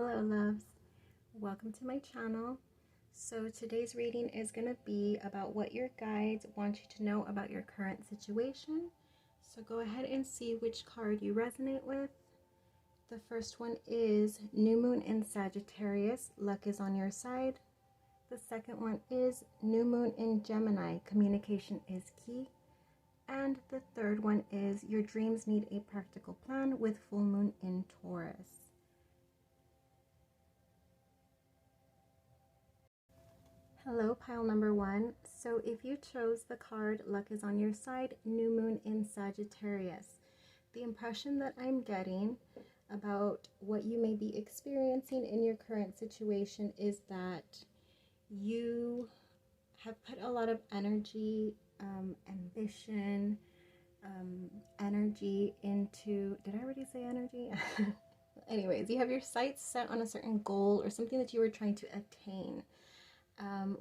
Hello loves, welcome to my channel. So today's reading is going to be about what your guides want you to know about your current situation. So go ahead and see which card you resonate with. The first one is New Moon in Sagittarius, luck is on your side. The second one is New Moon in Gemini, communication is key. And the third one is Your dreams need a practical plan, with full moon in Taurus. Hello, pile number one. So if you chose the card Luck is on your side, New Moon in Sagittarius, the impression that I'm getting about what you may be experiencing in your current situation is that you have put a lot of energy, ambition, energy into, did I already say energy? Anyways, you have your sights set on a certain goal or something that you were trying to attain.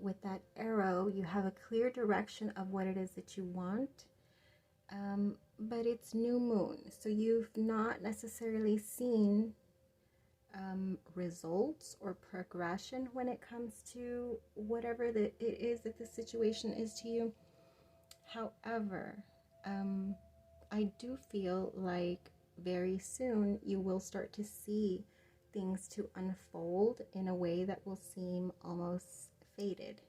With that arrow, you have a clear direction of what it is that you want, but it's new moon, so you've not necessarily seen results or progression when it comes to whatever it is that the situation is to you. However, I do feel like very soon you will start to see things to unfold in a way that will seem almost fated.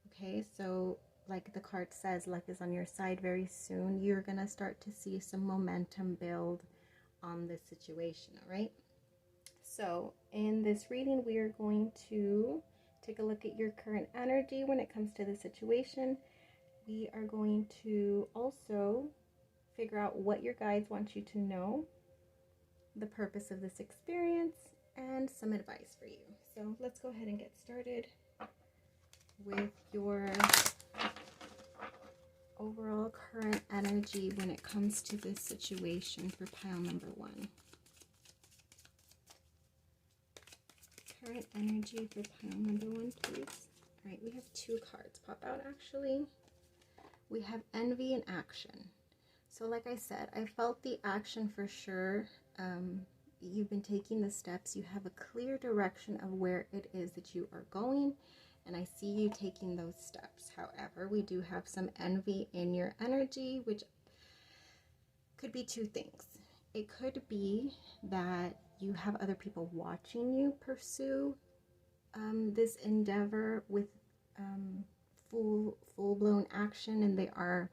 Okay, so like the card says, luck is on your side. Very soon you're gonna start to see some momentum build on this situation. All right, so in this reading we are going to take a look at your current energy when it comes to the situation. We are going to also figure out what your guides want you to know, the purpose of this experience, and some advice for you. So let's go ahead and get started with your overall current energy when it comes to this situation for pile number one. Current energy for pile number one, please. All right, we have two cards pop out actually. We have envy and action. So like I said, I felt the action for sure. You've been taking the steps. You have a clear direction of where it is that you are going, and I see you taking those steps. However, we do have some envy in your energy, which could be two things. It could be that you have other people watching you pursue this endeavor with full-blown action, and they are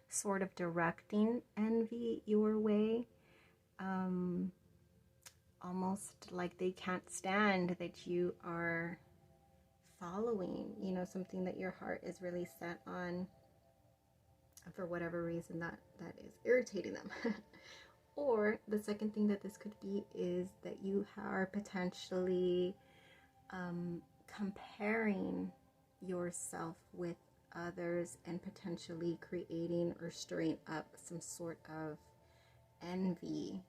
sort of directing envy your way, almost like they can't stand that you are following, you know, something that your heart is really set on, for whatever reason that is irritating them. Or the second thing that this could be is that you are potentially comparing yourself with others and potentially creating or stirring up some sort of envy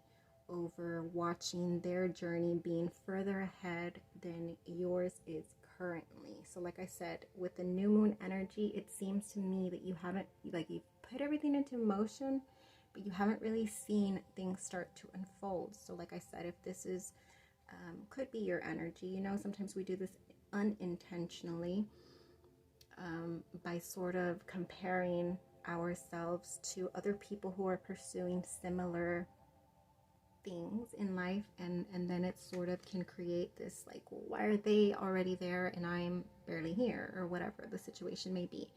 over watching their journey being further ahead than yours is currently. So like I said, with the new moon energy, it seems to me that you haven't, like, you've put everything into motion, but you haven't really seen things start to unfold. So like I said, if this is could be your energy, you know, sometimes we do this unintentionally, by sort of comparing ourselves to other people who are pursuing similar things in life, and then it sort of can create this, like, well, why are they already there and I'm barely here, or whatever the situation may be.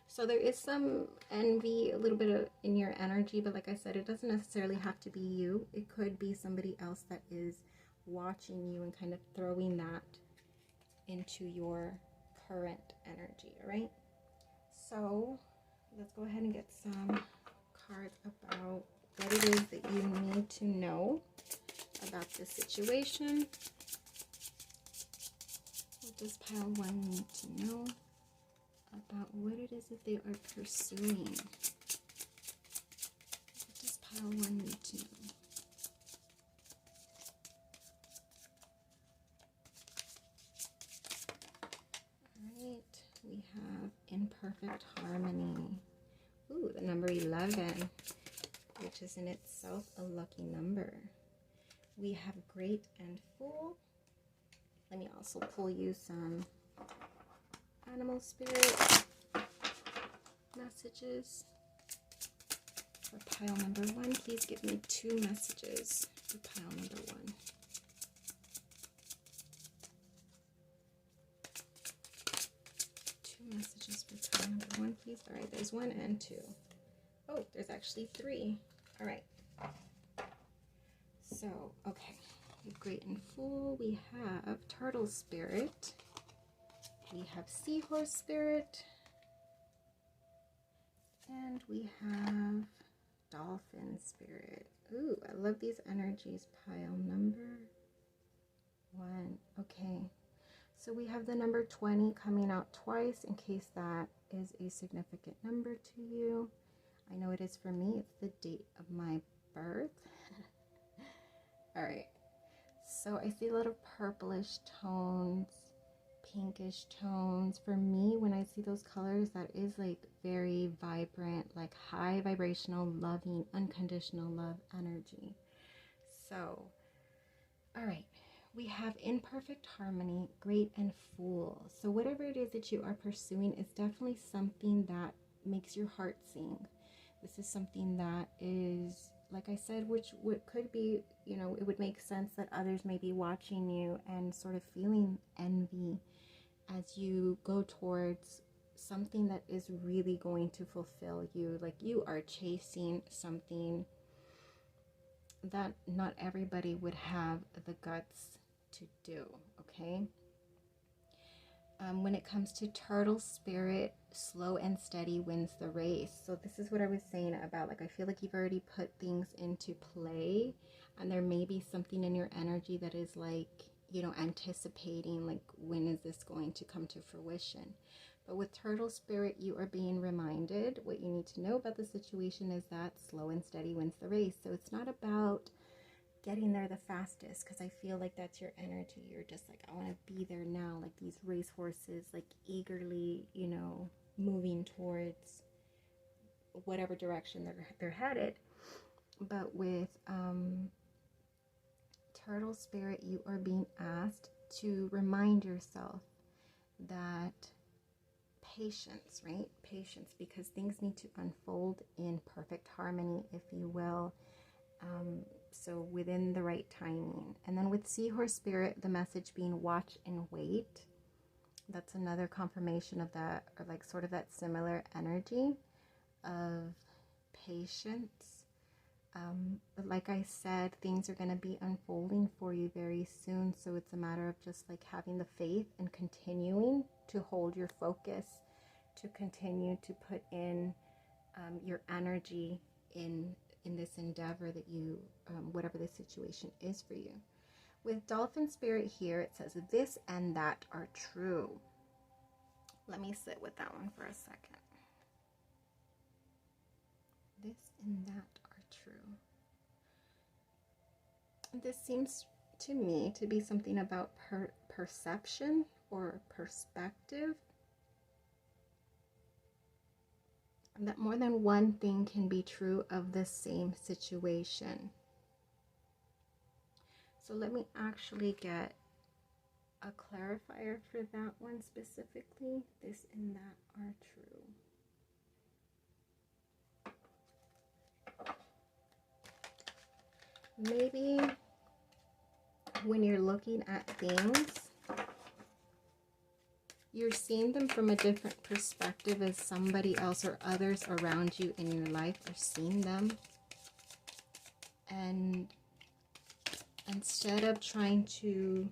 So there is some envy, a little bit of in your energy, but like I said, it doesn't necessarily have to be you. It could be somebody else that is watching you and kind of throwing that into your current energy. All right, so let's go ahead and get some cards about what it is that you need to know about this situation. What does pile one need to know about what it is that they are pursuing? What does pile one need to know? Alright, we have imperfect harmony. Ooh, the number 11, which is in itself a lucky number. We have great and full, Let me also pull you some animal spirit messages for pile number 1. Please give me 2 messages for pile number 1. 2 messages for pile number 1, please. All right, there's 1 and 2. Oh, there's actually 3. All right. So, okay. Great and Fool. We have Turtle Spirit. We have Seahorse Spirit. And we have Dolphin Spirit. Ooh, I love these energies. Pile number 1. Okay. So we have the number 20 coming out twice in case that is a significant number to you. I know it is for me. It's the date of my birth. All right. So I see a lot of purplish tones, pinkish tones. For me, when I see those colors, that is like very vibrant, like high vibrational, loving, unconditional love energy. So, all right. We have Imperfect Harmony, Great and Fool. So whatever it is that you are pursuing is definitely something that makes your heart sing. This is something that is, like I said, which could be, you know, it would make sense that others may be watching you and sort of feeling envy as you go towards something that is really going to fulfill you. Like you are chasing something that not everybody would have the guts to do, okay? When it comes to Turtle Spirit, slow and steady wins the race. So this is what I was saying about, like, I feel like you've already put things into play, and there may be something in your energy that is like, you know, anticipating, like, when is this going to come to fruition? But with Turtle Spirit, you are being reminded what you need to know about the situation is that slow and steady wins the race. So it's not about getting there the fastest, because I feel like that's your energy. You're just like, I want to be there now, like these race horses, like eagerly, you know, moving towards whatever direction they're headed. But with Turtle Spirit, you are being asked to remind yourself that patience, right? Patience, because things need to unfold in perfect harmony, if you will. So within the right timing. And then with Seahorse Spirit, the message being watch and wait. That's another confirmation of that, or like sort of that similar energy of patience. But like I said, things are going to be unfolding for you very soon. So it's a matter of just like having the faith and continuing to hold your focus, to continue to put in your energy in this endeavor that you, whatever the situation is for you. With Dolphin Spirit here, it says this and that are true. Let me sit with that one for a second. This and that are true. This seems to me to be something about perception or perspective. That more than one thing can be true of the same situation. So let me actually get a clarifier for that one specifically. This and that are true. Maybe when you're looking at things, you're seeing them from a different perspective as somebody else or others around you in your life are seeing them. And instead of trying to,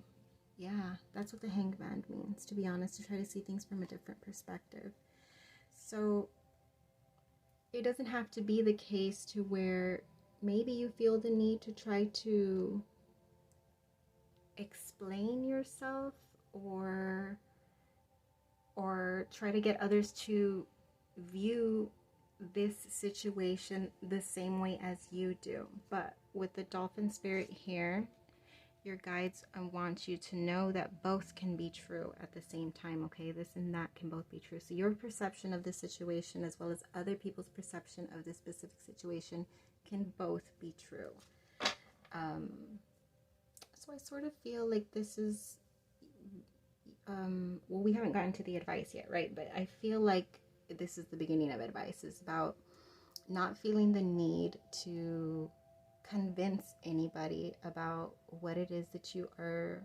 yeah, that's what the Hangman means, to be honest, to try to see things from a different perspective. So it doesn't have to be the case to where maybe you feel the need to try to explain yourself or try to get others to view this situation the same way as you do. But with the Dolphin Spirit here, your guides want you to know that both can be true at the same time, okay? This and that can both be true. So your perception of this situation as well as other people's perception of this specific situation can both be true. So I sort of feel like this is, well, we haven't gotten to the advice yet, right? But I feel like this is the beginning of advice. It's about not feeling the need to convince anybody about what it is that you are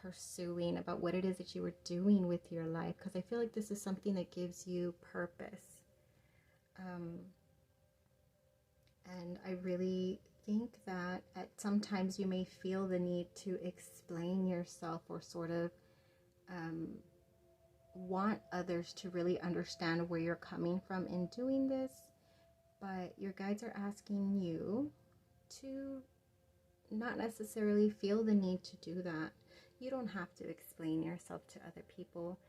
pursuing, about what it is that you are doing with your life, because I feel like this is something that gives you purpose. And I really think that at sometimes you may feel the need to explain yourself, or sort of want others to really understand where you're coming from in doing this, but your guides are asking you to not necessarily feel the need to do that. You don't have to explain yourself to other people,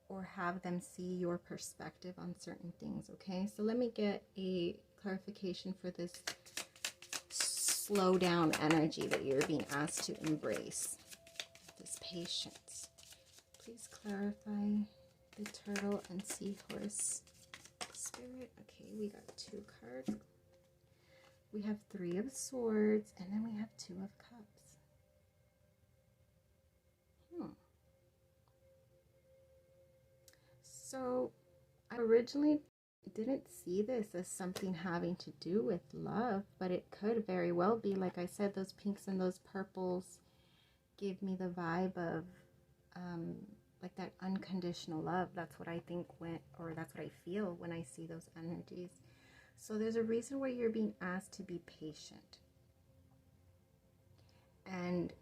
or have them see your perspective on certain things, okay? So let me get a clarification for this slow down energy that you're being asked to embrace. This patience. Please clarify the turtle and seahorse spirit. Okay, we got 2 cards. We have 3 of swords, and then we have 2 of cups. So I originally didn't see this as something having to do with love, but it could very well be. Like I said, those pinks and those purples give me the vibe of like that unconditional love. That's what I think that's what I feel when I see those energies. So there's a reason why you're being asked to be patient. And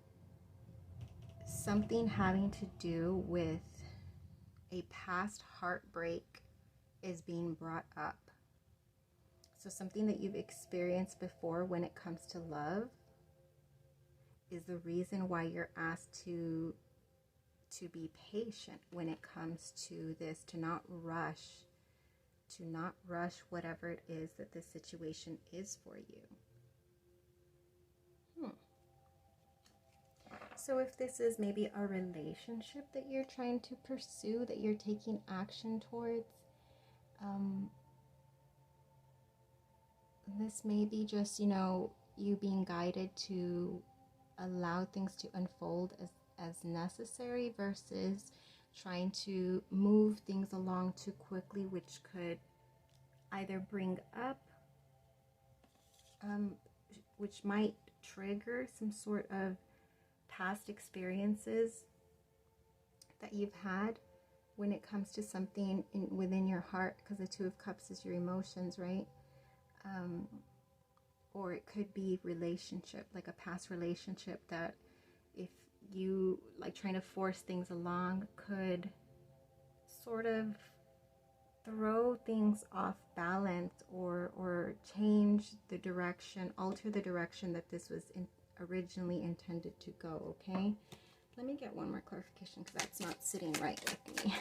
something having to do with a past heartbreak is being brought up. So something that you've experienced before when it comes to love is the reason why you're asked to be patient when it comes to this, to not rush whatever it is that this situation is for you. So if this is maybe a relationship that you're trying to pursue, that you're taking action towards, this may be just, you being guided to allow things to unfold as necessary, versus trying to move things along too quickly, which could either bring up, which might trigger some sort of past experiences that you've had when it comes to something within your heart, because the 2 of Cups is your emotions, right? Or it could be relationship, like a past relationship that, if you like trying to force things along, could sort of throw things off balance, or change the direction, alter the direction that this was originally intended to go, okay? Let me get one more clarification, because that's not sitting right with me.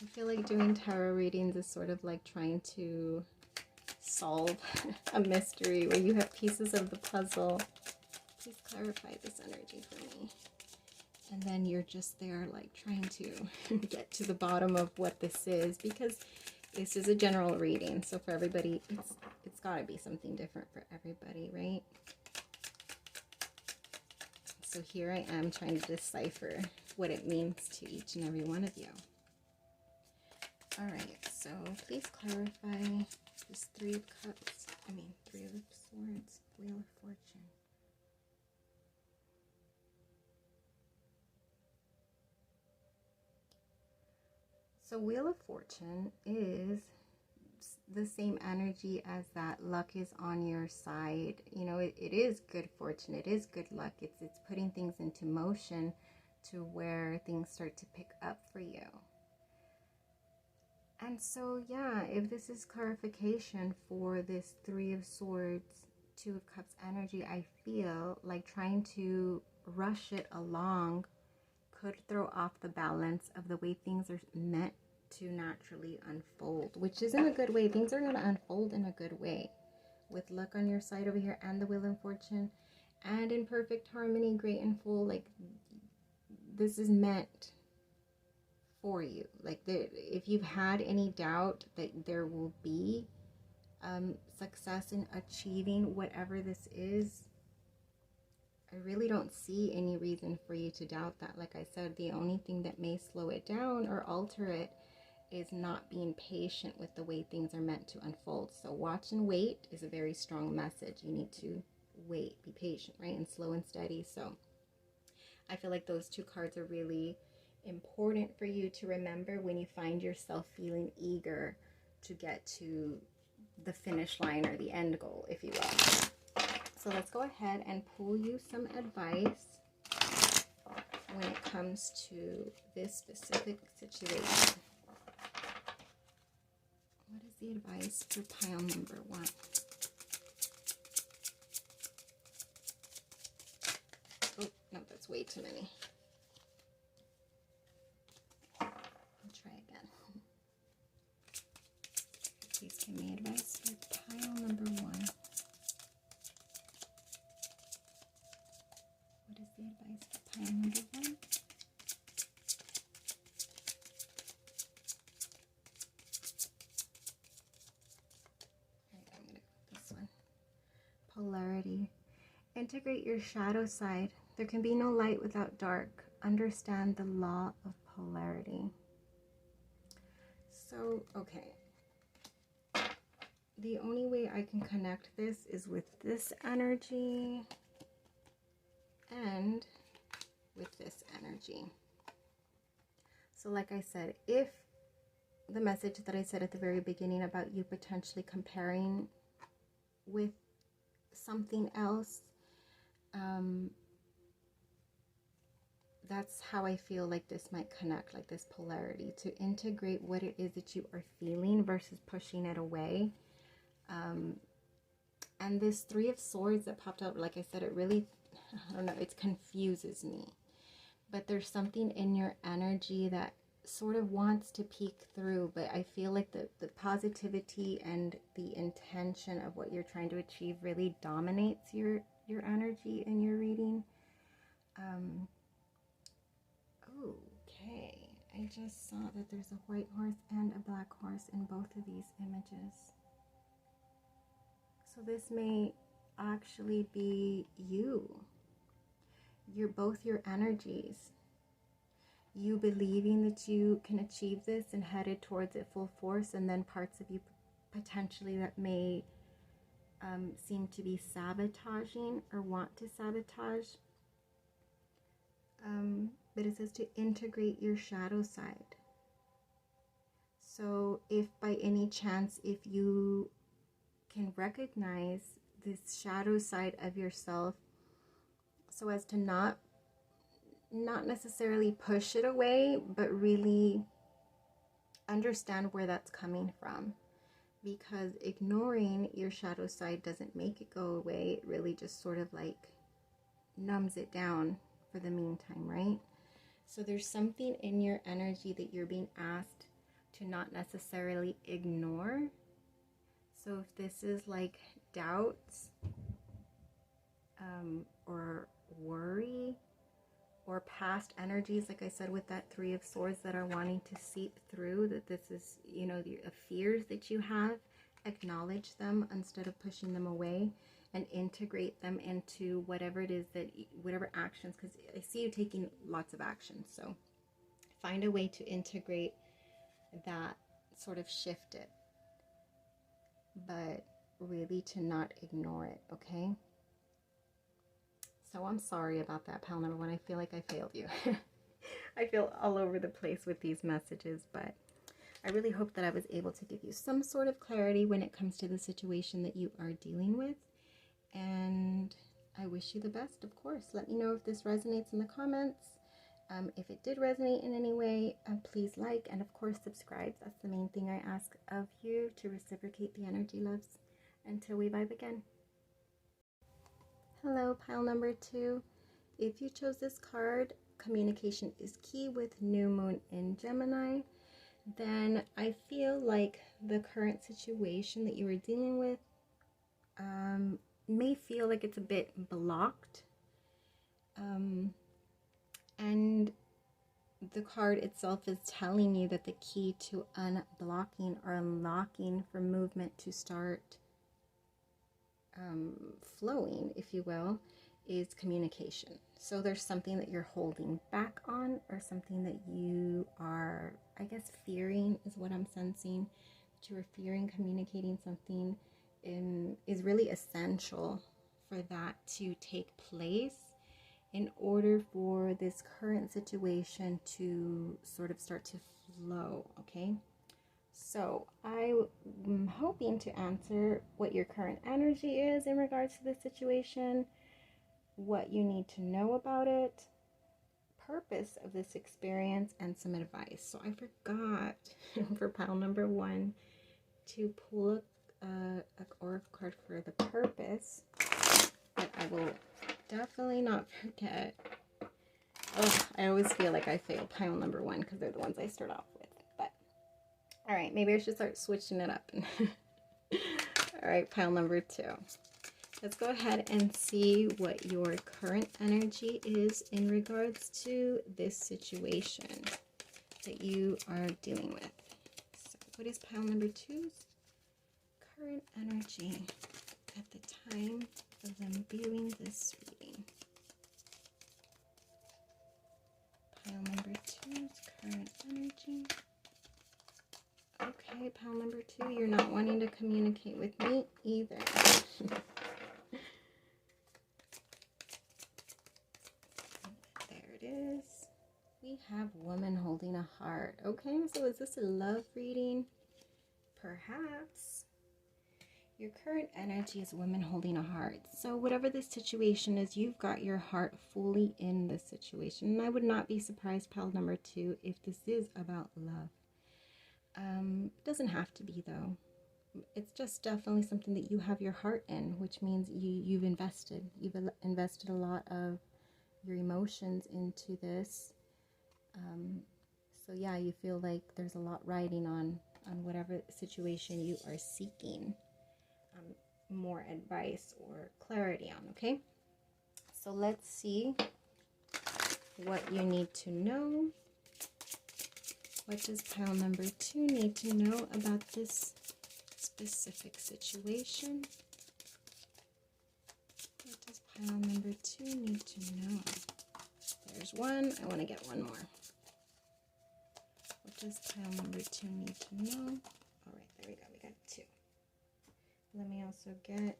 I feel like doing tarot readings is sort of like trying to solve a mystery where you have pieces of the puzzle. Please clarify this energy for me. And then you're just there like trying to get to the bottom of what this is, because this is a general reading. So for everybody, it's got to be something different for everybody, right? So here I am trying to decipher what it means to each and every one of you. All right, so please clarify this 3 of Cups. 3 of Swords, Wheel of Fortune. So Wheel of Fortune is the same energy as that luck is on your side. It is good fortune. It is good luck. It's putting things into motion to where things start to pick up for you. And so, yeah, if this is clarification for this 3 of Swords, 2 of Cups energy, I feel like trying to rush it along could throw off the balance of the way things are meant to naturally unfold, which isn't a good way. Things are going to unfold in a good way with luck on your side over here, and the Wheel of Fortune, and in perfect harmony, great and full. Like, this is meant for you. Like, if you've had any doubt that there will be success in achieving whatever this is, I really don't see any reason for you to doubt that. Like I said, the only thing that may slow it down or alter it is not being patient with the way things are meant to unfold. So watch and wait is a very strong message. You need to wait, be patient, right? And slow and steady. So I feel like those two cards are really important for you to remember when you find yourself feeling eager to get to the finish line or the end goal, if you will. So let's go ahead and pull you some advice when it comes to this specific situation. What is the advice for pile number 1? Oh, no, that's way too many. I'll try again. Please give me advice for pile number 1. What is the advice for pile number 1? Polarity. Integrate your shadow side. There can be no light without dark. Understand the law of polarity. So, okay. The only way I can connect this is with this energy and with this energy. So like I said, if the message that I said at the very beginning about you potentially comparing with something else, that's how I feel like this might connect, like this polarity, to integrate what it is that you are feeling versus pushing it away. And this 3 of Swords that popped out, like I said, it really, I don't know, it confuses me. But there's something in your energy that sort of wants to peek through, but I feel like the positivity and the intention of what you're trying to achieve really dominates your energy in your reading. Okay, I just saw that there's a white horse and a black horse in both of these images. So this may actually be you. You're both your energies. You believing that you can achieve this and headed towards it full force, and then parts of you potentially that may seem to be sabotaging or want to sabotage. But it says to integrate your shadow side. So if by any chance, if you can recognize this shadow side of yourself, so as to not necessarily push it away, but really understand where that's coming from. Because ignoring your shadow side doesn't make it go away. It really just sort of like numbs it down for the meantime, right? So there's something in your energy that you're being asked to not necessarily ignore. So if this is like doubts or worry or past energies, like I said, with that 3 of Swords that are wanting to seep through, that this is, you know, the fears that you have, acknowledge them instead of pushing them away, and integrate them into whatever it is that, whatever actions, because I see you taking lots of actions. So find a way to integrate that, sort of shift it, but really to not ignore it, okay? So I'm sorry about that, pal number 1. I feel like I failed you. I feel all over the place with these messages, but I really hope that I was able to give you some sort of clarity when it comes to the situation that you are dealing with. And I wish you the best, of course. Let me know if this resonates in the comments. If it did resonate in any way, please like and, of course, subscribe. That's the main thing I ask of you, to reciprocate the energy, loves. Until we vibe again. Hello, pile number 2. If you chose this card, communication is key with new moon in Gemini, then I feel like the current situation that you are dealing with may feel like it's a bit blocked. And the card itself is telling you that the key to unblocking or unlocking for movement to start flowing, if you will, is communication. So there's something that you're holding back on, or something that you are, I guess, fearing is what I'm sensing. That you are fearing communicating something is really essential for that to take place in order for this current situation to sort of start to flow, okay? So I'm hoping to answer what your current energy is in regards to this situation, what you need to know about it, purpose of this experience, and some advice. So I forgot for pile number 1 to pull a oracle card for the purpose, but I will definitely not forget. Oh, I always feel like I fail pile number 1 because they're the ones I start off with. But all right, maybe I should start switching it up. All right, pile number 2. Let's go ahead and see what your current energy is in regards to this situation that you are dealing with. So what is pile number 2's current energy at the time of them viewing this reading? Pile number 2's current energy. Okay, pile number 2, you're not wanting to communicate with me either. There it is. We have woman holding a heart. Okay, so is this a love reading? Perhaps. Your current energy is women holding a heart. So whatever this situation is, you've got your heart fully in this situation. And I would not be surprised, pile number 2, if this is about love. It doesn't have to be, though. It's just definitely something that you have your heart in, which means you've invested. You've invested a lot of your emotions into this. So yeah, you feel like there's a lot riding on whatever situation you are seeking more advice or clarity on, okay? So let's see what you need to know. What does pile number 2 need to know about this specific situation? What does pile number 2 need to know? There's 1. I want to get 1 more. What does pile number 2 need to know? All right, there we go. We got 2. Let me also get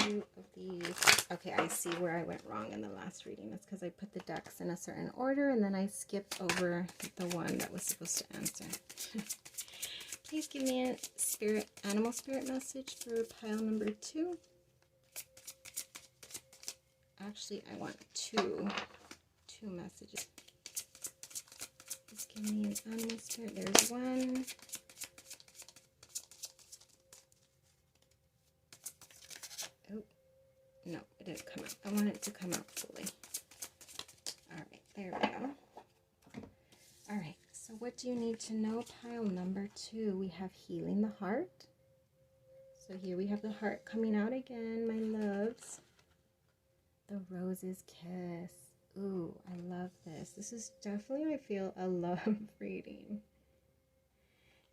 2 of these. Okay, I see where I went wrong in the last reading. That's because I put the decks in a certain order and then I skipped over the one that was supposed to answer. Please give me a animal spirit message for pile number 2. Actually, I want two messages. Please give me an animal spirit. There's 1. Oh, no, it didn't come out. I want it to come out fully. All right, there we go. All right, so what do you need to know? Pile number 2, we have healing the heart. So here we have the heart coming out again, my loves. The rose's kiss. Ooh, I love this. This is definitely, I feel, a love reading.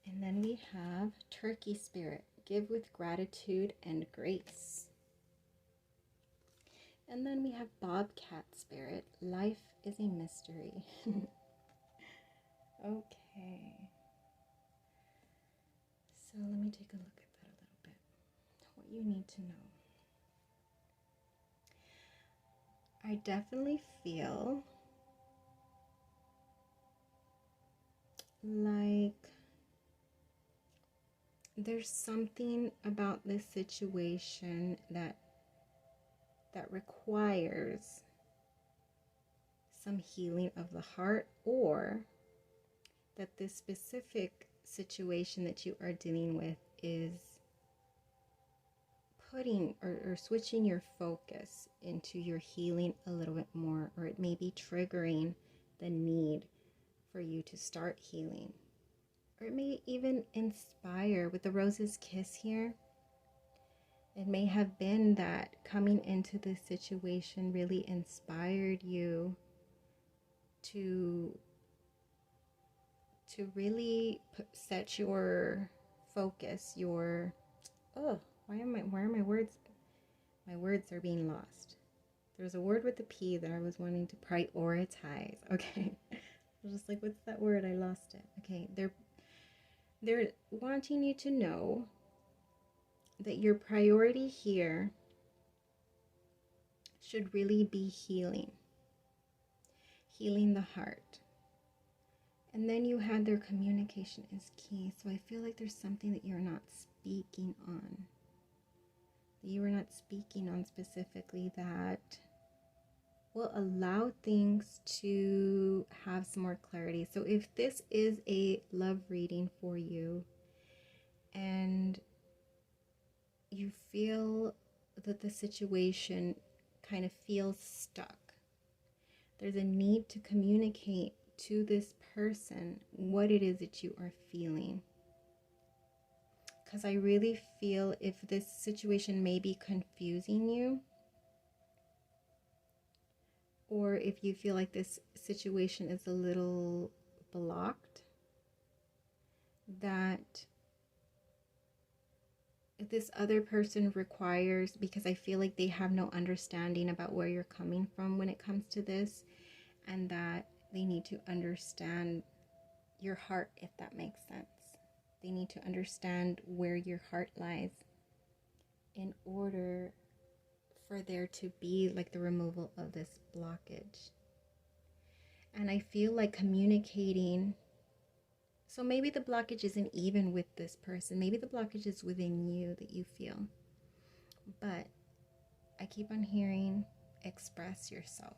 And then we have turkey spirit. Give with gratitude and grace. And then we have bobcat spirit. Life is a mystery. Okay. So let me take a look at that a little bit. What you need to know. I definitely feel like there's something about this situation that requires some healing of the heart, or that this specific situation that you are dealing with is putting or switching your focus into your healing a little bit more, or it may be triggering the need for you to start healing, or it may even inspire. With the rose's kiss here, it may have been that coming into this situation really inspired you to to really set your focus, your, oh, why are my words are being lost. There's a word with a P that I was wanting to prioritize. Okay. I was just like, what's that word? I lost it. Okay. They're wanting you to know that your priority here should really be healing the heart. And then you had their communication is key. So I feel like there's something that you're not speaking on. That you are not speaking on specifically that will allow things to have some more clarity. So if this is a love reading for you and you feel that the situation kind of feels stuck, there's a need to communicate to this person what it is that you are feeling. Because I really feel if this situation may be confusing you, or if you feel like this situation is a little blocked, that if this other person requires, because I feel like they have no understanding about where you're coming from when it comes to this, and that they need to understand your heart, if that makes sense. They need to understand where your heart lies in order for there to be like the removal of this blockage. And I feel like communicating, so maybe the blockage isn't even with this person, maybe the blockage is within you that you feel. But I keep on hearing express yourself.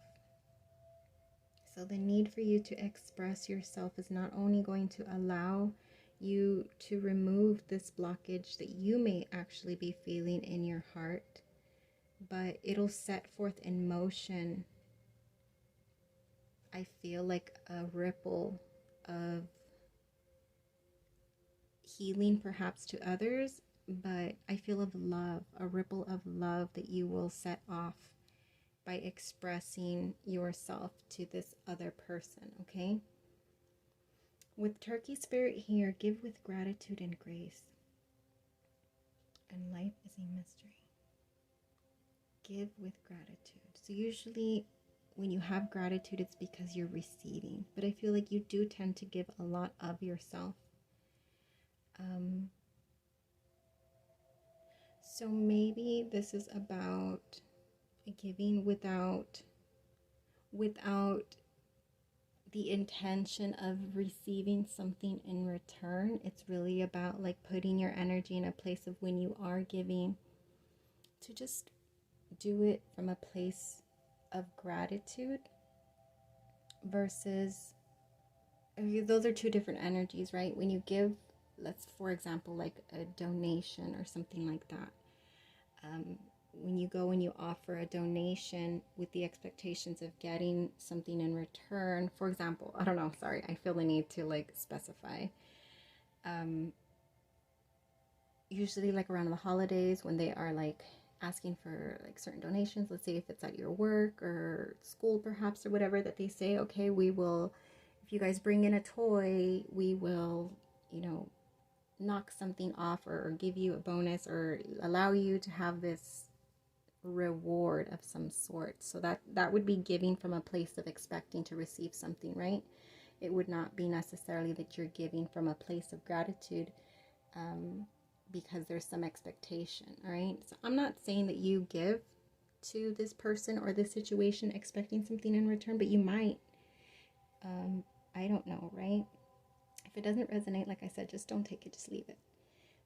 So the need for you to express yourself is not only going to allow you to remove this blockage that you may actually be feeling in your heart, but it'll set forth in motion, I feel like a ripple of healing perhaps to others, but I feel of love, a ripple of love that you will set off by expressing yourself to this other person, okay? With Turkey Spirit here, give with gratitude and grace. And life is a mystery. Give with gratitude. So usually when you have gratitude, it's because you're receiving. But I feel like you do tend to give a lot of yourself. So maybe this is about giving without the intention of receiving something in return. It's really about like putting your energy in a place of when you are giving, to just do it from a place of gratitude versus, those are two different energies, right? When you give, let's, for example, like a donation or something like that. When you go and you offer a donation with the expectations of getting something in return, for example, I don't know, sorry, I feel the need to like specify. Usually like around the holidays when they are like asking for like certain donations, let's say if it's at your work or school perhaps or whatever, that they say, okay, we will, if you guys bring in a toy, we will, you know, knock something off or give you a bonus or allow you to have this reward of some sort. So that would be giving from a place of expecting to receive something, right? It would not be necessarily that you're giving from a place of gratitude because there's some expectation, all right? So I'm not saying that you give to this person or this situation expecting something in return, but you might. I don't know, right? If it doesn't resonate, like I said, just don't take it, just leave it.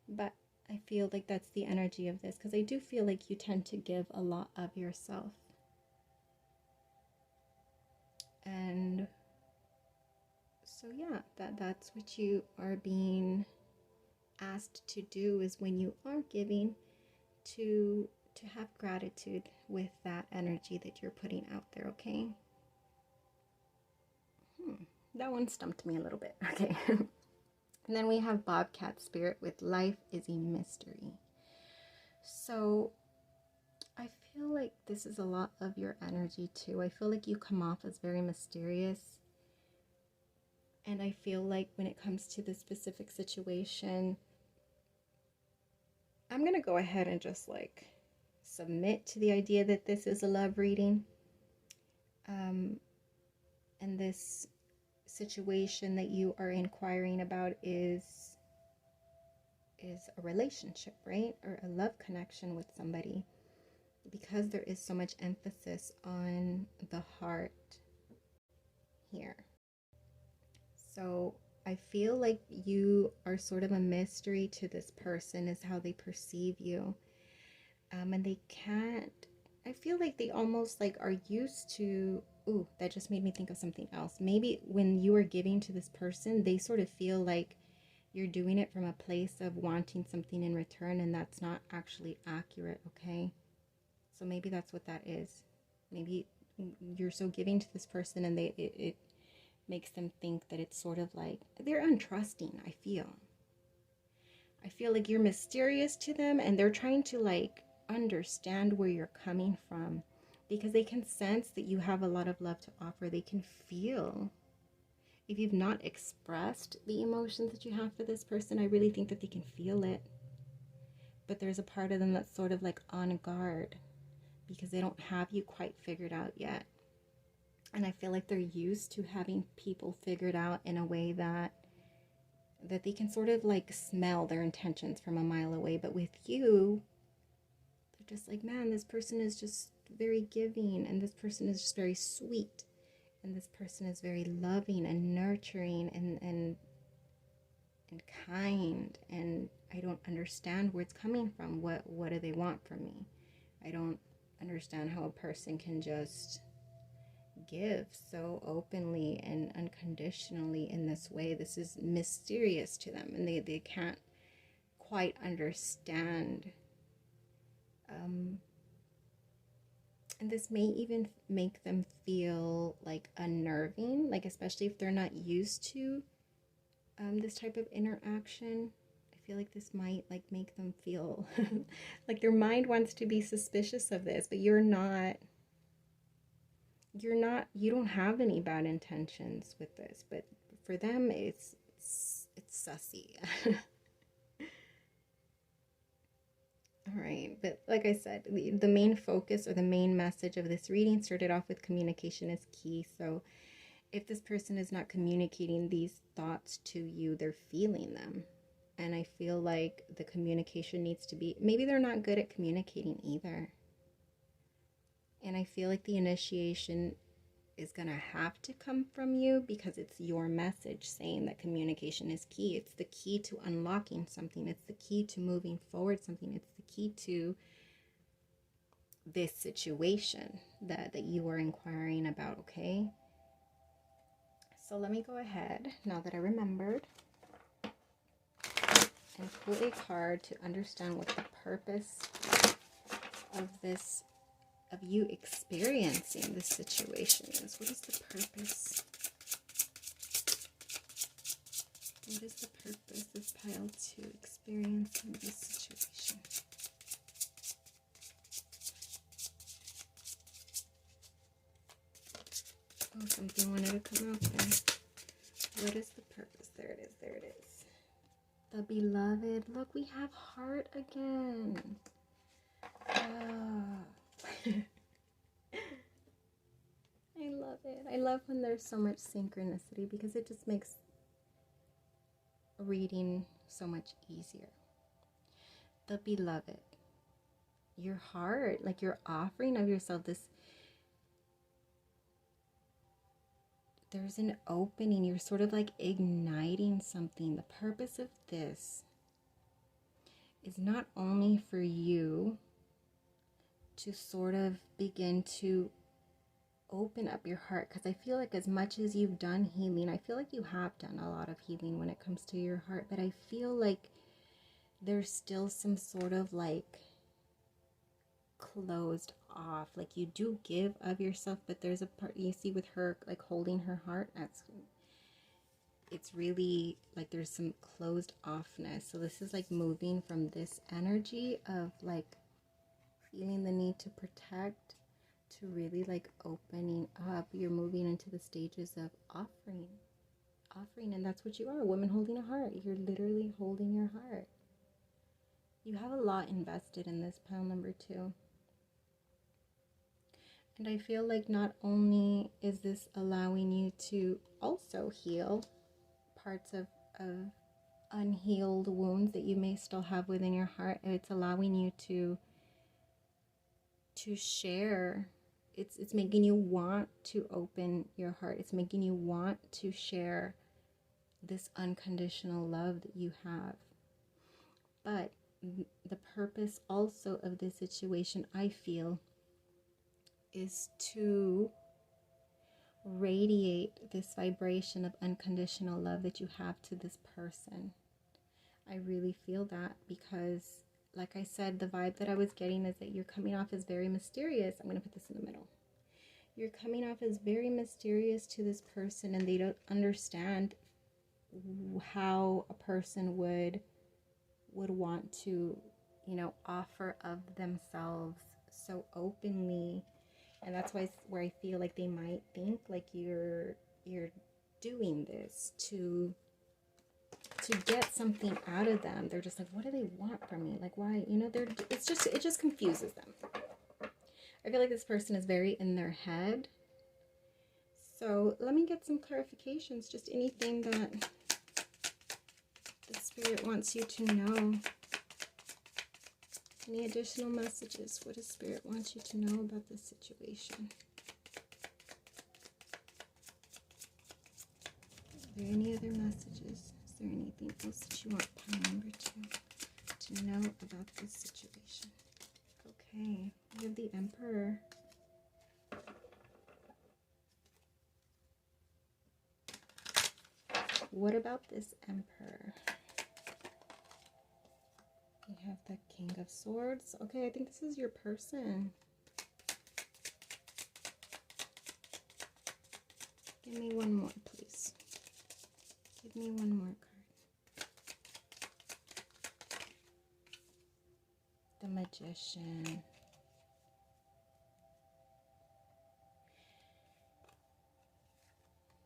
But I feel like that's the energy of this, because I do feel like you tend to give a lot of yourself. And so yeah, that's what you are being asked to do, is when you are giving, to have gratitude with that energy that you're putting out there, okay? That one stumped me a little bit, okay? And then we have Bobcat Spirit with life is a mystery. So I feel like this is a lot of your energy too. I feel like you come off as very mysterious. And I feel like when it comes to this specific situation, I'm going to go ahead and just like submit to the idea that this is a love reading. And this situation that you are inquiring about is a relationship, right? Or a love connection with somebody, because there is so much emphasis on the heart here. So I feel like you are sort of a mystery to this person, is how they perceive you. And they can't, I feel like they almost like are used to, ooh, that just made me think of something else. Maybe when you are giving to this person, they sort of feel like you're doing it from a place of wanting something in return, and that's not actually accurate, okay? So maybe that's what that is. Maybe you're so giving to this person, and it makes them think that it's sort of like they're untrusting. I feel like you're mysterious to them, and they're trying to like understand where you're coming from, because they can sense that you have a lot of love to offer. They can feel, if you've not expressed the emotions that you have for this person, I really think that they can feel it. But there's a part of them that's sort of like on guard, because they don't have you quite figured out yet. And I feel like they're used to having people figured out in a way that they can sort of like smell their intentions from a mile away. But with you, they're just like, man, this person is just very giving, and this person is just very sweet, and this person is very loving and nurturing and kind, and I don't understand where it's coming from. What do they want from me? I don't understand how a person can just give so openly and unconditionally in this way. This is mysterious to them, and they can't quite understand. And this may even make them feel like unnerving, like especially if they're not used to this type of interaction. I feel like this might like make them feel like their mind wants to be suspicious of this, but you don't have any bad intentions with this, but for them it's sussy. All right, but like I said, the main focus or the main message of this reading started off with communication is key. So if this person is not communicating these thoughts to you, they're feeling them. And I feel like the communication needs to be, maybe they're not good at communicating either. And I feel like the initiation is going to have to come from you, because it's your message saying that communication is key. It's the key to unlocking something. It's the key to moving forward something. It's the key to this situation that you are inquiring about, okay? So let me go ahead, now that I remembered, and pull a card to understand what the purpose of this, of you experiencing this situation is. What is the purpose? What is the purpose, this pile 2, experiencing this situation? Oh, something wanted to come out there. What is the purpose? There it is, there it is. The beloved. Look, we have heart again. I love it. I love when there's so much synchronicity, because it just makes reading so much easier. The beloved. Your heart, like your offering of yourself, there's an opening. You're sort of like igniting something. The purpose of this is not only for you to sort of begin to open up your heart, because I feel like as much as you've done healing, I feel like you have done a lot of healing when it comes to your heart, but I feel like there's still some sort of like closed off. Like you do give of yourself, but there's a part you see with her, like holding her heart, it's really like there's some closed offness. So this is like moving from this energy of like feeling the need to protect to really like opening up. You're moving into the stages of offering offering, and that's what you are, a woman holding a heart. You're literally holding your heart. You have a lot invested in this pile number 2. And I feel like not only is this allowing you to also heal parts of unhealed wounds that you may still have within your heart, it's allowing you to share. It's making you want to open your heart. It's making you want to share this unconditional love that you have. But the purpose also of this situation, I feel, is to radiate this vibration of unconditional love that you have to this person. I really feel that, because like I said, the vibe that I was getting is that you're coming off as very mysterious. I'm going to put this in the middle. You're coming off as very mysterious to this person, and they don't understand how a person would want to, offer of themselves so openly. And that's where I feel like they might think like you're doing this to get something out of them. They're just like, what do they want from me? Like, why? It just confuses them. I feel like this person is very in their head. So let me get some clarifications. Just anything that the Spirit wants you to know. Any additional messages? What does Spirit want you to know about this situation? Are there any other messages? Is there anything else that you want pile number 2 to know about this situation? Okay, we have the Emperor. What about this Emperor? We have the King of Swords. Okay, I think this is your person. Give me one more, please. Give me one more card. The Magician.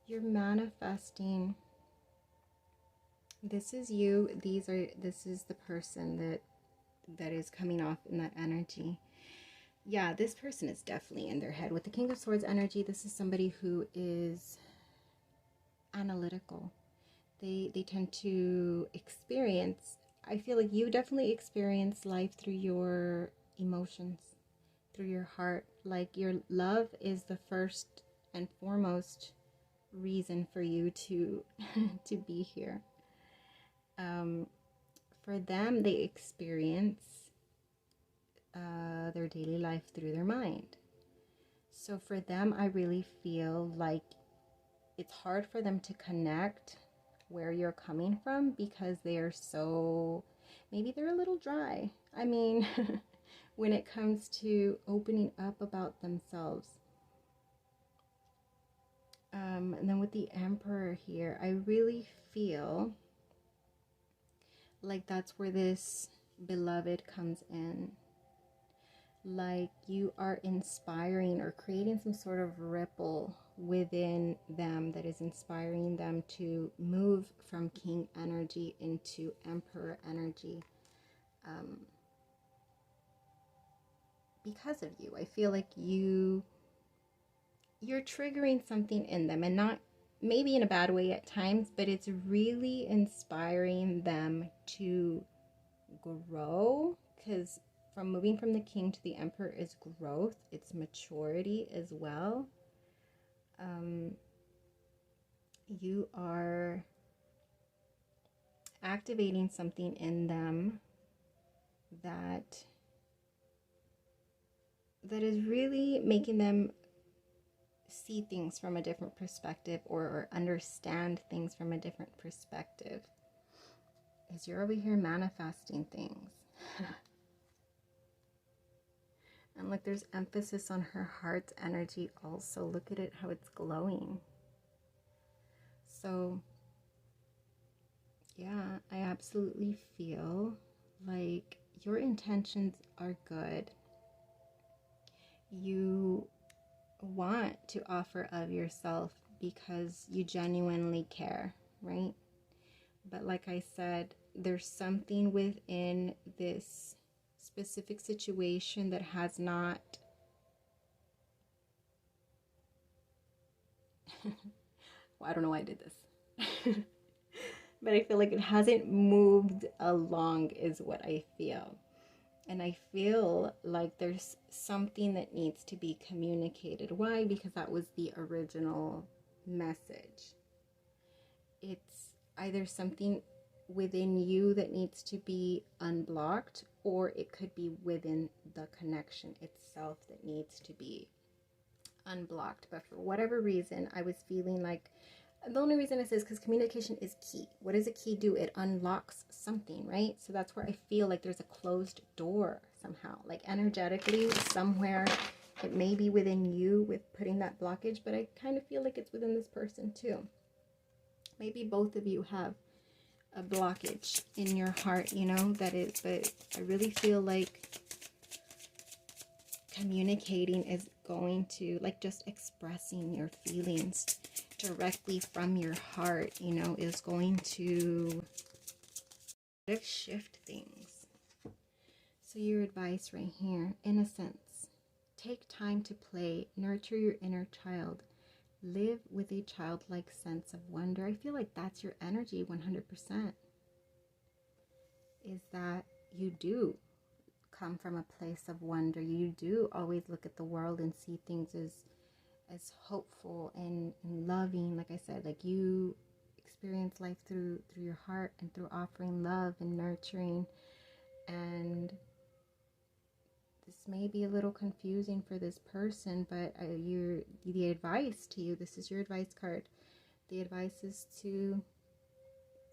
You're manifesting. This is you. This is the person that is coming off in that energy. Yeah, this person is definitely in their head. With the King of Swords energy, this is somebody who is analytical. They tend to experience, I feel like you definitely experience life through your emotions, through your heart. Like, your love is the first and foremost reason for you to to be here. For them, they experience their daily life through their mind. So for them, I really feel like it's hard for them to connect where you're coming from, because they're so, maybe they're a little dry. I mean, when it comes to opening up about themselves. And then with the Emperor here, I really feel like that's where this beloved comes in. Like, you are inspiring or creating some sort of ripple within them that is inspiring them to move from King energy into Emperor energy. Because of you, I feel like you're triggering something in them, and not maybe in a bad way at times, but it's really inspiring them to grow, because from moving from the King to the Emperor is growth. It's maturity as well. You are activating something in them that is really making them see things from a different perspective, or understand things from a different perspective. As you're over here manifesting things. And look, there's emphasis on her heart's energy also. Look at it, how it's glowing. So, yeah, I absolutely feel like your intentions are good. You want to offer of yourself because you genuinely care, right? But like I said, there's something within this specific situation that has not well, I don't know why I did this. But I feel like it hasn't moved along is what I feel. And I feel like there's something that needs to be communicated. Why? Because that was the original message. It's either something within you that needs to be unblocked, or it could be within the connection itself that needs to be unblocked. But for whatever reason, I was feeling like the only reason it says because communication is key. What does a key do? It unlocks something, right? So that's where I feel like there's a closed door somehow, like energetically somewhere. It may be within you with putting that blockage, but I kind of feel like it's within this person too. Maybe both of you have a blockage in your heart, you know, that is, but I really feel like communicating is going to, like, just expressing your feelings directly from your heart, you know, is going to shift things. So your advice right here: innocence. Take time to play, nurture your inner child, live with a childlike sense of wonder. I feel like that's your energy 100%. Is that you do come from a place of wonder. You do always look at the world and see things as hopeful and loving. Like I said, like you experience life through your heart and through offering love and nurturing. And this may be a little confusing for this person, but the advice to you, this is your advice card. The advice is to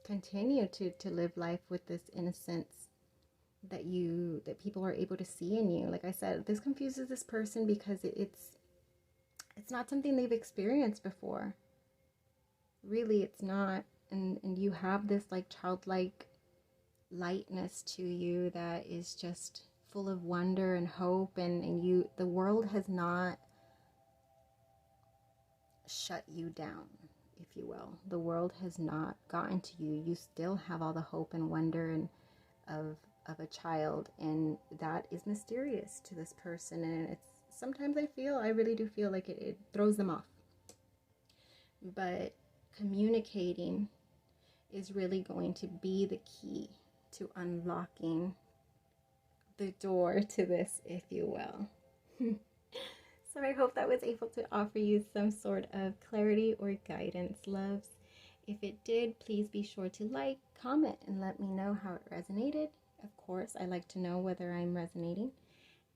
continue to live life with this innocence that people are able to see in you. Like I said, this confuses this person because it's not something they've experienced before. Really, it's not. And you have this like childlike lightness to you that is just full of wonder and hope, and the world has not shut you down, if you will. The world has not gotten to you. You still have all the hope and wonder and of a child, and that is mysterious to this person. And it's sometimes I really do feel like it throws them off. But communicating is really going to be the key to unlocking the door to this, if you will. So I hope that was able to offer you some sort of clarity or guidance, loves. If it did, please be sure to like, comment, and let me know how it resonated. Of course, I like to know whether I'm resonating.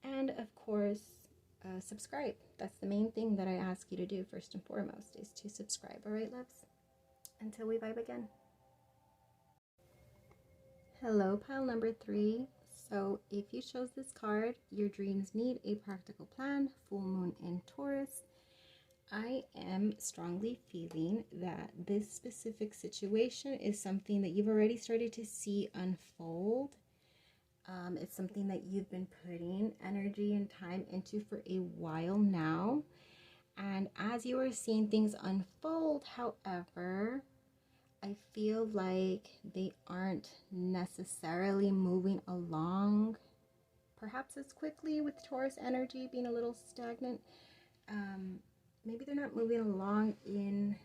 And of course, subscribe. That's the main thing that I ask you to do first and foremost, is to subscribe. All right, loves? Until we vibe again. Hello, pile number 3. So if you chose this card, your dreams need a practical plan, full moon in Taurus. I am strongly feeling that this specific situation is something that you've already started to see unfold. It's something that you've been putting energy and time into for a while now. And as you are seeing things unfold, however, I feel like they aren't necessarily moving along perhaps as quickly, with Taurus energy being a little stagnant. Maybe they're not moving along in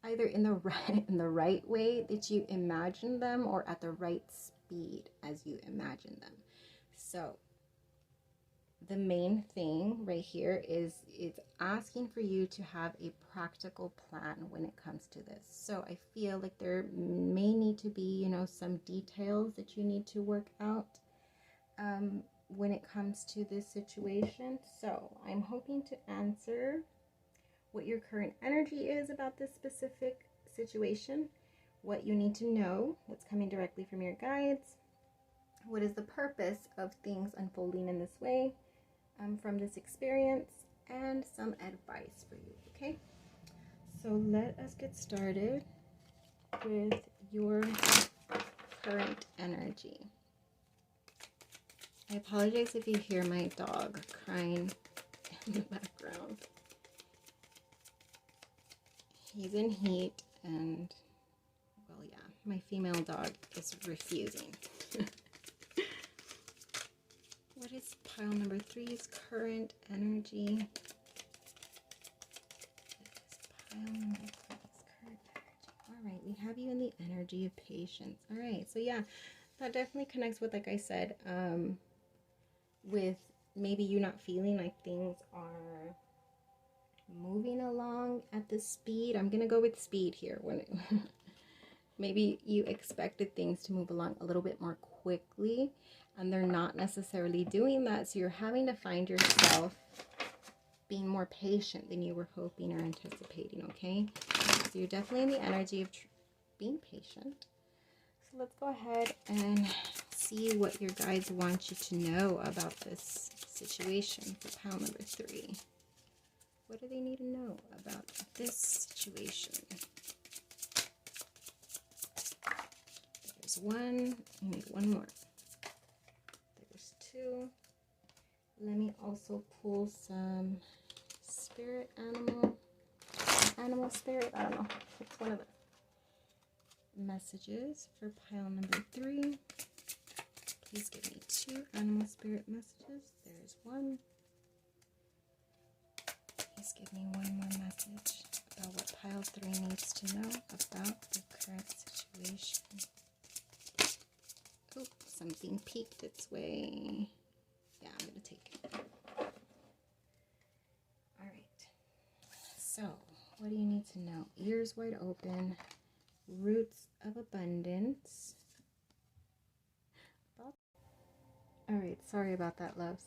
either in the right way that you imagine them, or at the right speed as you imagine them. So the main thing right here is it's asking for you to have a practical plan when it comes to this. So I feel like there may need to be, you know, some details that you need to work out when it comes to this situation. So I'm hoping to answer what your current energy is about this specific situation, what you need to know that's coming directly from your guides, what is the purpose of things unfolding in this way from this experience, and some advice for you. Okay, so let us get started with your current energy. I apologize if you hear my dog crying in the background. He's in heat, and, well, yeah, my female dog is refusing. What is pile number 3's current energy? Pile number 3's current energy. All right, we have you in the energy of patience. All right, so yeah, that definitely connects with, like I said, with maybe you not feeling like things are moving along at the speed. I'm gonna go with speed here. When maybe you expected things to move along a little bit more quickly, and they're not necessarily doing that, so you're having to find yourself being more patient than you were hoping or anticipating. Okay, so you're definitely in the energy of being patient. So let's go ahead and see what your guides want you to know about this situation for pile number 3. What do they need to know about this situation? There's 1. You need 1 more. There's 2. Let me also pull some spirit animal spirit. I don't know. It's one of the messages for pile number 3. Please give me 2 animal spirit messages. There's 1. Please give me 1 more message about what pile 3 needs to know about the current situation. Oh, something peeked its way. Yeah, I'm going to take it. All right. So, what do you need to know? Ears wide open. Roots of abundance. All right, sorry about that, loves.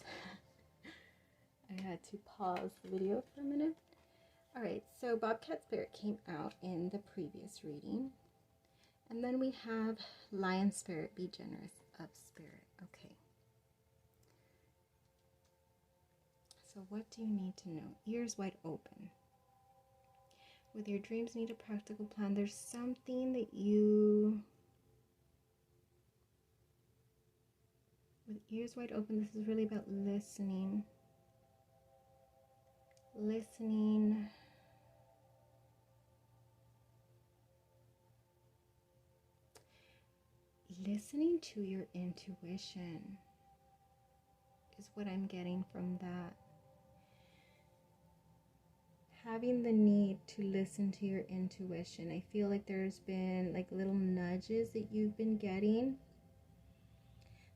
I had to pause the video for a minute. All right, so Bobcat Spirit came out in the previous reading. And then we have Lion Spirit, be generous of spirit. Okay. So what do you need to know? Ears wide open. With your dreams need a practical plan. There's something that you... With ears wide open, this is really about listening. Listening. Listening to your intuition is what I'm getting from that. Having the need to listen to your intuition. I feel like there's been like little nudges that you've been getting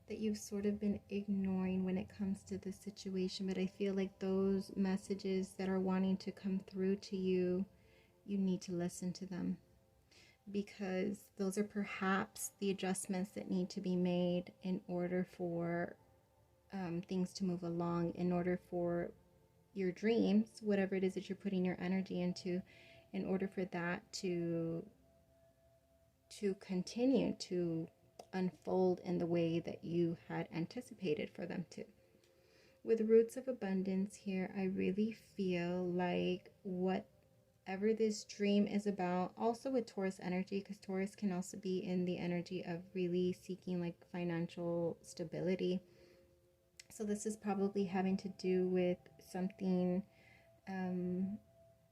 that you've sort of been ignoring when it comes to this situation. But I feel like those messages that are wanting to come through to you, you need to listen to them. Because those are perhaps the adjustments that need to be made in order for things to move along, in order for your dreams, whatever it is that you're putting your energy into, in order for that to continue to unfold in the way that you had anticipated for them to. With roots of abundance here, I really feel like whatever this dream is about, also with Taurus energy, because Taurus can also be in the energy of really seeking like financial stability. So this is probably having to do with something in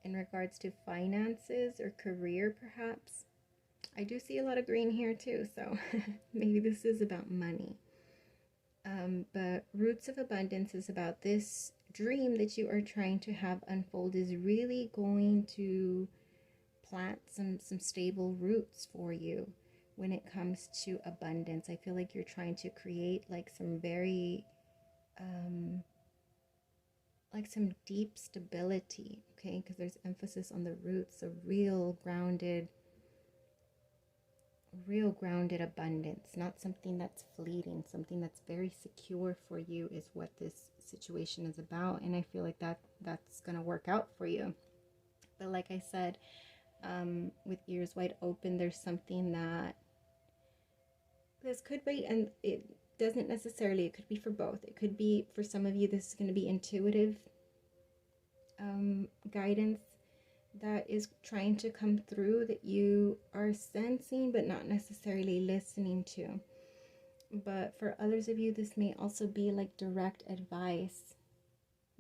regards to finances or career, perhaps. I do see a lot of green here too, so maybe this is about money. But roots of abundance is about this dream that you are trying to have unfold is really going to plant some stable roots for you when it comes to abundance. I feel like you're trying to create like some very like some deep stability, okay? Because there's emphasis on the roots, a real grounded abundance, not something that's fleeting, something that's very secure for you is what this situation is about. And I feel like that's gonna work out for you. But like I said, with ears wide open, there's something that this could be, and it doesn't necessarily, it could be for both. It could be for some of you, this is going to be intuitive guidance that is trying to come through, that you are sensing but not necessarily listening to. But for others of you, this may also be like direct advice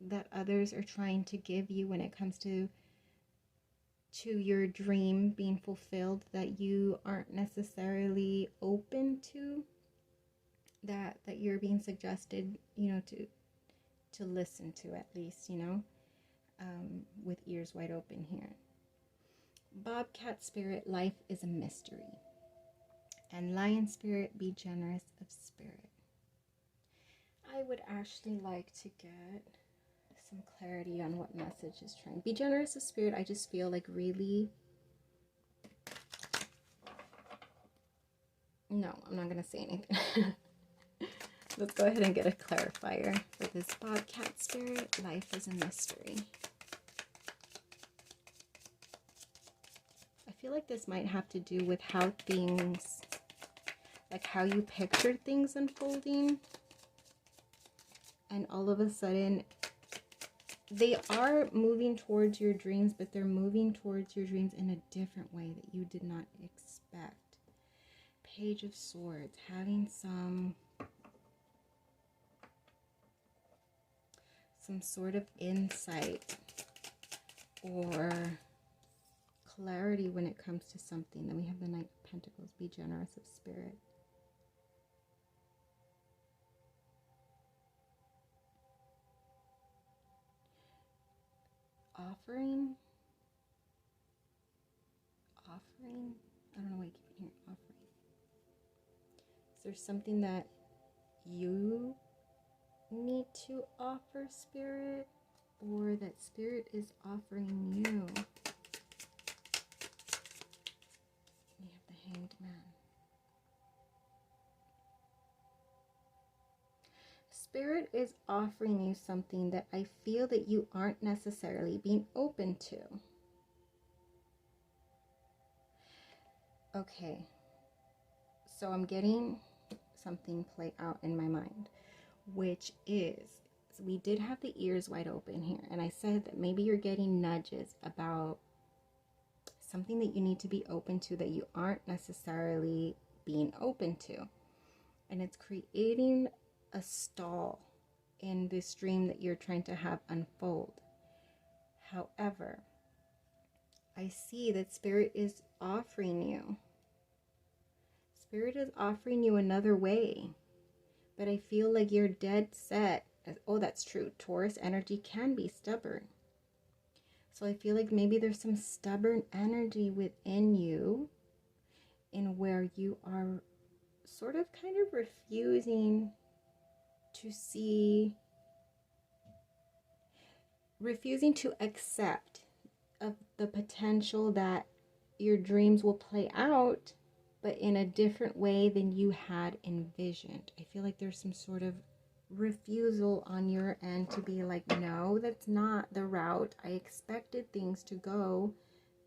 that others are trying to give you when it comes to to your dream being fulfilled that you aren't necessarily open to, that you're being suggested, to listen to, at least, with ears wide open here. Bobcat spirit, life is a mystery. And lion spirit, be generous of spirit. I would actually like to get some clarity on what message is trying. Be generous of spirit, I just feel like really... No, I'm not going to say anything. Let's go ahead and get a clarifier for this bobcat spirit. Life is a mystery. I feel like this might have to do with how things, like how you pictured things unfolding. And all of a sudden, they are moving towards your dreams, but they're moving towards your dreams in a different way that you did not expect. Page of Swords, having some sort of insight or clarity when it comes to something. Then we have the Knight of Pentacles, be generous of spirit. Offering. I don't know why I keep hearing offering. Is there something that you need to offer spirit, or that spirit is offering you? We have the Hanged Man. Spirit is offering you something that I feel that you aren't necessarily being open to. Okay, so I'm getting something play out in my mind, which is, so we did have the ears wide open here, and I said that maybe you're getting nudges about something that you need to be open to that you aren't necessarily being open to, and it's creating a stall in this dream that you're trying to have unfold. However, I see that Spirit is offering you. Spirit is offering you another way. But I feel like you're dead set. Oh, that's true. Taurus energy can be stubborn. So I feel like maybe there's some stubborn energy within you in where you are sort of kind of refusing to accept of the potential that your dreams will play out, but in a different way than you had envisioned. I feel like there's some sort of refusal on your end to be like, no, that's not the route I expected things to go.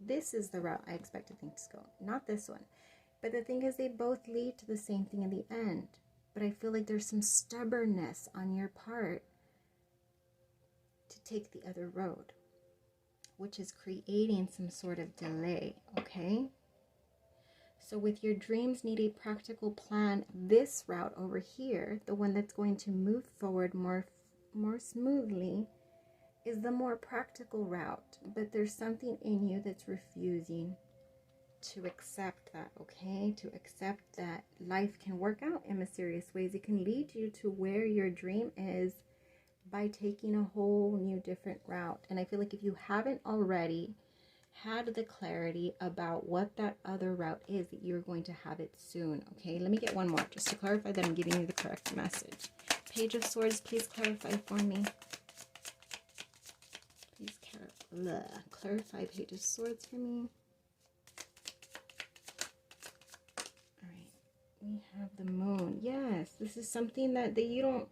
This is the route I expected things to go, not this one. But the thing is, they both lead to the same thing in the end. But I feel like there's some stubbornness on your part to take the other road, which is creating some sort of delay, okay? So with your dreams need a practical plan, this route over here, the one that's going to move forward more smoothly, is the more practical route. But there's something in you that's refusing to accept that, okay? To accept that life can work out in mysterious ways. It can lead you to where your dream is by taking a whole new different route. And I feel like if you haven't already had the clarity about what that other route is, that you're going to have it soon, okay? Let me get one more just to clarify that I'm giving you the correct message. Page of Swords, please clarify for me. Please clarify Page of Swords for me. All right, we have the Moon. Yes, this is something that you don't,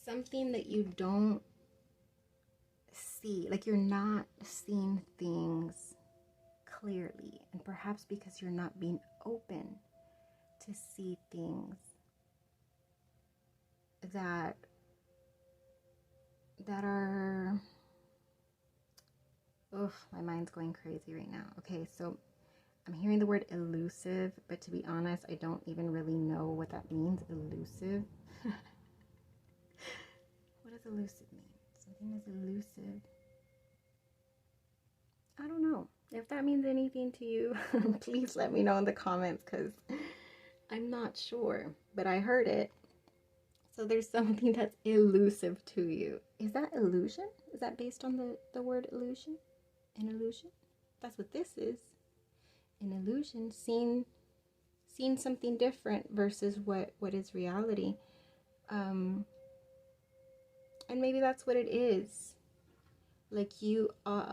something that you don't see, like you're not seeing things clearly, and perhaps because you're not being open to see things that are, my mind's going crazy right now. Okay, so I'm hearing the word elusive, but to be honest, I don't even really know what that means. Elusive. What does elusive mean? Something is elusive. I don't know. If that means anything to you, please let me know in the comments, because I'm not sure. But I heard it. So there's something that's elusive to you. Is that illusion? Is that based on the word illusion? An illusion? That's what this is. An illusion. Seeing something different versus what is reality. And maybe that's what it is. Like you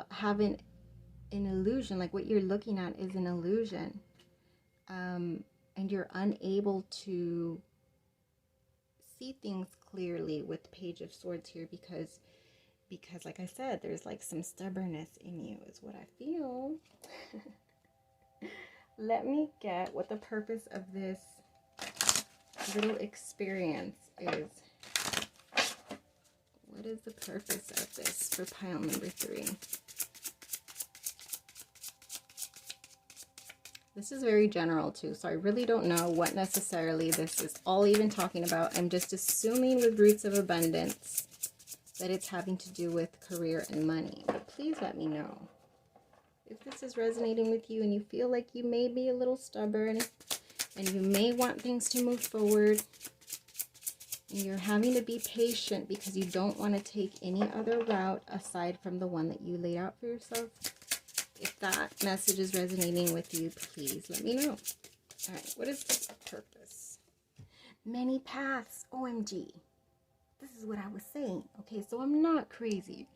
have an illusion, like what you're looking at is an illusion. And you're unable to see things clearly with the Page of Swords here because like I said, there's like some stubbornness in you is what I feel. Let me get what the purpose of this little experience is. What is the purpose of this for pile number 3? This is very general too, so I really don't know what necessarily this is all even talking about. I'm just assuming with roots of abundance that it's having to do with career and money. But please let me know if this is resonating with you and you feel like you may be a little stubborn and you may want things to move forward and you're having to be patient because you don't want to take any other route aside from the one that you laid out for yourself. If that message is resonating with you, please let me know. All right, what is the purpose? Many paths. OMG. This is what I was saying. Okay, so I'm not crazy.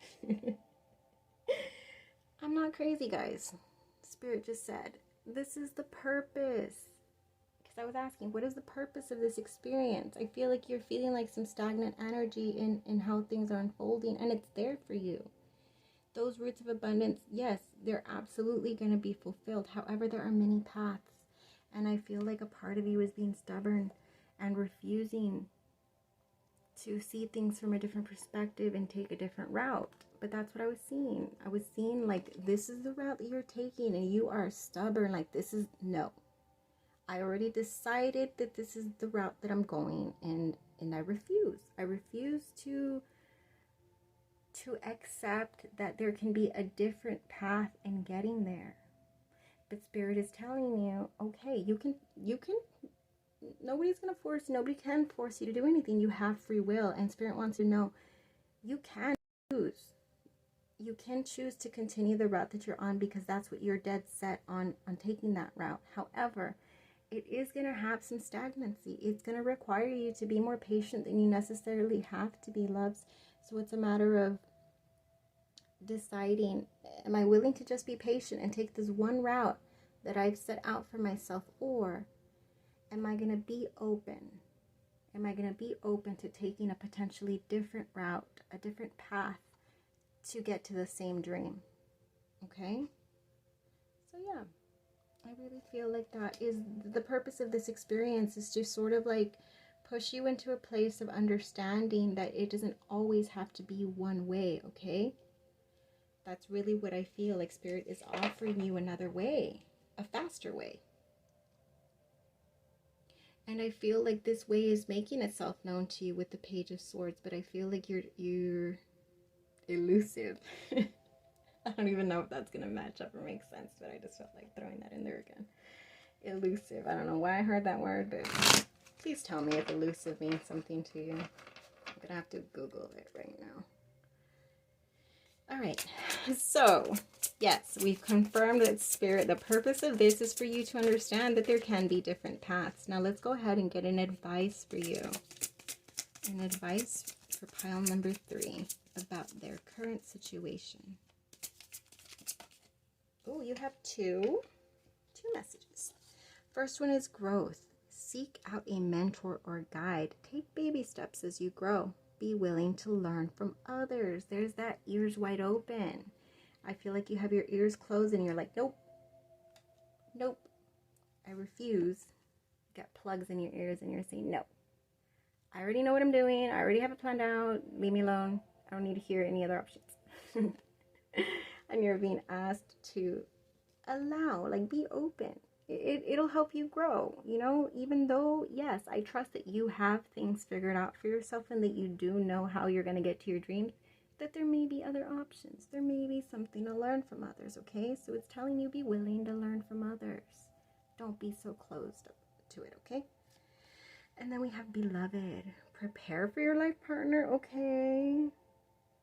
I'm not crazy, guys. Spirit just said, this is the purpose. Because I was asking, what is the purpose of this experience? I feel like you're feeling like some stagnant energy in how things are unfolding, and it's there for you. Those roots of abundance, yes, they're absolutely going to be fulfilled. However, there are many paths. And I feel like a part of you is being stubborn and refusing to see things from a different perspective and take a different route. But that's what I was seeing. I was seeing like, this is the route that you're taking and you are stubborn. Like, this is, no. I already decided that this is the route that I'm going, and I refuse. I refuse to accept that there can be a different path in getting there. But Spirit is telling you, okay, you can, nobody's going to force, nobody can force you to do anything. You have free will, and Spirit wants you to know you can choose. You can choose to continue the route that you're on because that's what you're dead set on taking that route. However, it is going to have some stagnancy. It's going to require you to be more patient than you necessarily have to be, loves. So it's a matter of deciding, am I willing to just be patient and take this one route that I've set out for myself, or am I going to be open? Am I going to be open to taking a potentially different route, a different path to get to the same dream? Okay? So yeah, I really feel like that is the purpose of this experience, is to sort of like push you into a place of understanding that it doesn't always have to be one way, okay? That's really what I feel like Spirit is offering you, another way, a faster way. And I feel like this way is making itself known to you with the Page of Swords, but I feel like you're elusive. I don't even know if that's going to match up or make sense, but I just felt like throwing that in there again. Elusive. I don't know why I heard that word, but please tell me if elusive means something to you. I'm going to have to Google it right now. All right, so yes, we've confirmed that Spirit, the purpose of this is for you to understand that there can be different paths. Now let's go ahead and get an advice for you. An advice for pile number 3 about their current situation. Oh, you have two messages. First one is growth. Seek out a mentor or guide. Take baby steps as you grow. Be willing to learn from others. There's that ears wide open. I feel like you have your ears closed and you're like, nope, nope, I refuse. You got plugs in your ears and you're saying, no, I already know what I'm doing. I already have it planned out. Leave me alone. I don't need to hear any other options. And you're being asked to allow, like, be open. It'll help you grow, you know, even though, yes, I trust that you have things figured out for yourself and that you do know how you're going to get to your dreams. that there may be other options. There may be something to learn from others, okay? So it's telling you be willing to learn from others. Don't be so closed to it, okay? And then we have beloved. Prepare for your life partner, okay?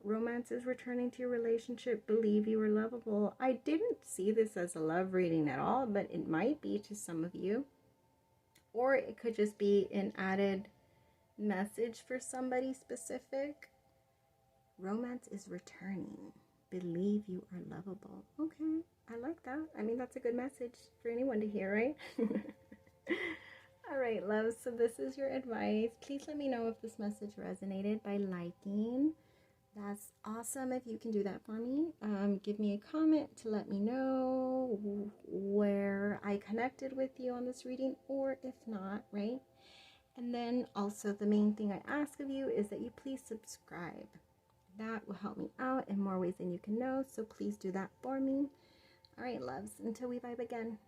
Romance is returning to your relationship. Believe you are lovable. I didn't see this as a love reading at all, but it might be to some of you. Or it could just be an added message for somebody specific. Romance is returning. Believe you are lovable. Okay, I like that. I mean, that's a good message for anyone to hear, right? All right, loves. So this is your advice. Please let me know if this message resonated by liking. That's awesome if you can do that for me. Give me a comment to let me know where I connected with you on this reading, or if not, right? And then also the main thing I ask of you is that you please subscribe. That will help me out in more ways than you can know, so please do that for me. All right, loves, until we vibe again.